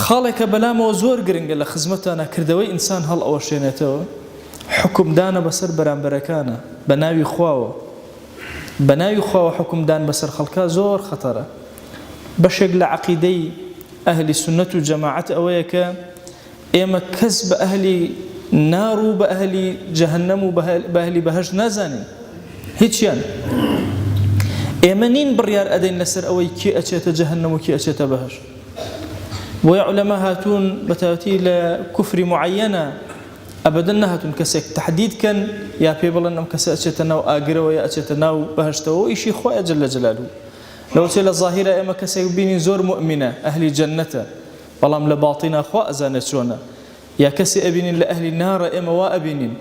خاڵێکە بەلامەوە زۆر گرنگە لە خزمەتانە کردەوەی ئینسان هەڵ ئەوەشێنێتەوە حکمدانە بەسەر بەرامبەرەکانە بە ناوی خواوە بە ناوی خواوە حکمدان بەسەر خەڵکا زۆر خەتەرە بەشێک لە عەقیدەی ئەهلی سنەت و جەماعەت ئەوەیە کە ئێمە کەس بە ئەهلی نار و بە ئەهلی جەهەنەم و بە ئەهلی بەهەشت نازانین هیچیان ئێمە نین بڕیار ئەدەین لەسەر ئەوەی کێ ئەچێتە جەهەنەم و کێ ئەچێتە بەهەشت بۆیە عولەما هاتوون بەتایبەتی لە کوفری معەیەنە ئەبەدەن نەهاتوون کەسێک تەحدید کەن یا پێ بڵێن ئەم کەسە ئەچێتە ناو ئاگرەوە یا ئەچێتە ناو بەهەشتەوە ئیشی خۆیە جەلە جەلالوه لەوەچێ لە ظاهیرە ئێمە کەسێک بینین زۆر مؤمنە ئەهلی جەنەتە بەڵام لە باڵتینە خوا ئەزانێت چۆنە یا کەسی ئەبینین لە ئەهلی نارە ئێمە وا ئەبینین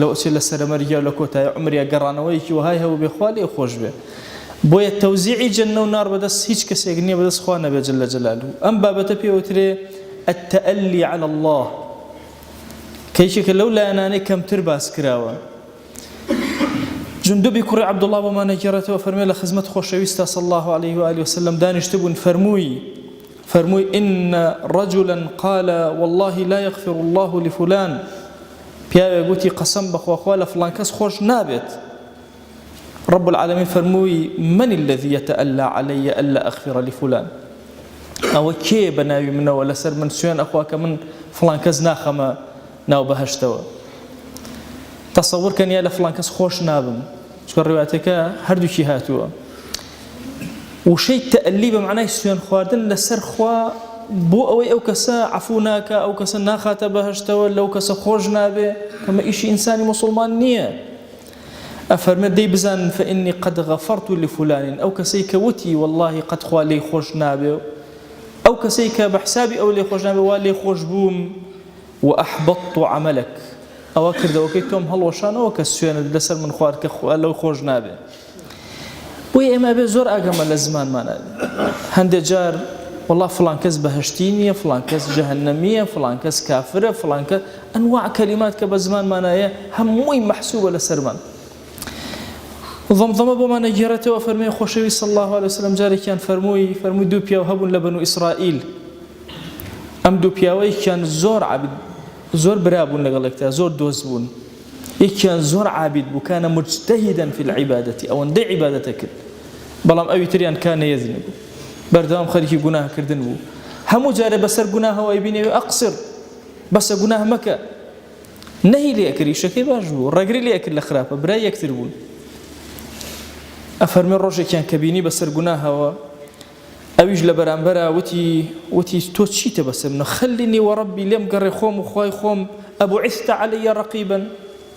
لەوەچێ لە سەرەمەرگیا و لە کۆتایە عومریا گەڕانەوەیەکی وهای هەبوو بێ خوا لێ خۆش بێ بۆیە تەوزیعی جەنە و نار بەدەست هیچ کەسێک نییە بەدەست خوا نەبێ جەلە جەلالوه ئەم بابەتە پێوترێ التەئەلی عەلە الله کەیشێکە لەو لایەنانەی کەمتر باس کراوە جندوبی کوڕی عەبدوڵڵا بۆمانە گێڕێتەوە فەرمێ لە خزمەت خۆشەویستە صلی الله عليه وآله وسلم دانیشتبوون فەرمووی إن رجلا قال والله لا يغفر الله لفلان پیاوێ گوتی قەسەم بەخوا خوا لە فڵان کەس خۆش نابێت رب العالمين فرموي من الذي يتألى علي ألا أغفر لفلان أو كي بناوي منه ولا سر من سوين أخواك من فلان كز ناخما ناو بهشتوا تصور كان يا لفلان كز خوش نابم شكون روايتك هردو شي هاتوا وشي تألي بمعنى سوين خواردن لسر خوا بو أوي أو كسا عفوناك أو كسا ناخات بهشتوا لو كسا خوش نابي كما إشي إنساني مسلمان نية أفرمت دي بزان فإني قد غفرت لفلان أو كسيك وتي والله قد خوا لي خوش نابي أو كسيك بحسابي أو لي خوش نابي والي خوش بوم وأحبطت عملك أو كرد وكيتهم هل وشان أو كسيان لسر من خوارك لو خوش نابي وي إما بزور أقام الزمان مانا هندي جار والله فلان كز بهشتينية فلان كز جهنمية فلان كز كافرة فلان كز أنواع كلمات كبزمان مانا هموي محسوبة لسرمان ضمضمه بۆمانە گێڕێتەوە فەرمووی خۆشەوی صلی الله عليه وسلم جارێکیان فەرمووی دوو پیاو هەبوون لە بەنو ئیسرائیل ئەم دوو پیاوەیەکیان زۆر عابد زۆر برابوون لەگەڵ یەکتر زۆر دۆست بوون یەکیان زۆر عابد بوو کانە مجتهدا في العبادة ئەوەندەی عیبادەتە کرد بەڵام ئەوی تریان کانە یەزنب بەردەوام خەریکی گوناهکردن بوو هەموو جارێ بەسەر گوناهەوە ئەیبینێ ئەقسر بەسە گوناه مەکە نەهی لێ ئەکرد ئیشەکەی باش بوو ڕێگری لێ ئەکرد لە خراپە برای یەکتر بوون أفرمي ڕۆژێکیان کە بینی بەسەر گوناهەوە ئەویش لە بەرامبەرە وتی تۆ چیتە بەسەر منە خەلینی وەڕەبی لێم گەڕێ خۆم و خوای خۆم ئەبوعیثتە عەلەیە ڕەقیبەن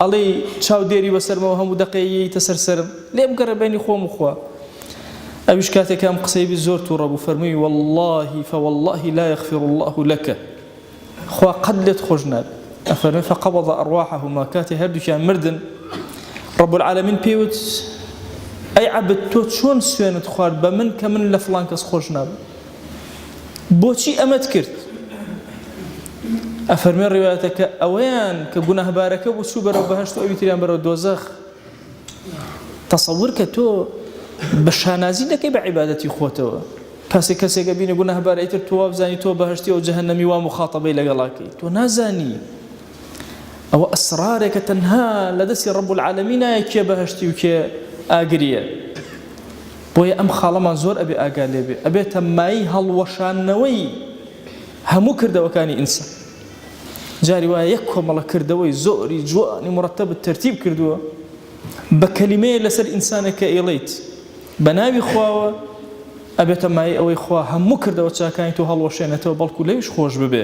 ئەڵێ چاودێری بەسەرمەوە هەموو دەقەیەیەیتە سەرسەرم لێم گەڕێ بینی خۆم و خوا ئەویش کاتێکام قسەی بی زۆر تووڕە بوو فەرمووی والله فوالله لا يغفر الله لك خوا قەت لێت خۆش نابێ ئەفەرمێ فقبض أرواحهما کاتێ هەردووکیان مردن رب العالمين پێوت أي عبد توتشون سوينت خوارد بمن كمن لفلان كس خوش ناب بوشي أمد كرت أفرمي روايتك أويان كجناه باركة وشو برو بهشت أو يتريان برو دوزخ تصور كتو بشانازين لك بعبادتي خوته كاسي قبيني جناه باركة تواب زاني تو بهشتي أو جهنمي ومخاطبي لقلاكي تو نازاني أو أسرارك تنها لدسي رب العالمين يكي بهشتي وكي ئاگریە بۆیە ئەم خاڵەمان زۆر ئەبێ ئاگا لێبێ ئەبێتە مای هەڵوەشانەوەی هەموو کردەوەکانی ئینسان جاری وایە یەک کۆمەڵە کردەوەی زۆری جوانی مرتب تەرتیب کردووە بە کەلیمەیە لەسەر ئینسانێکە ئێڵێیت بە ناوی خواوە ئەبێتە مای ئەوەی خوا هەموو کردەوە چاکانی تۆ هەڵوەشێنێتەوە بەڵکو لەویش خۆش ببێ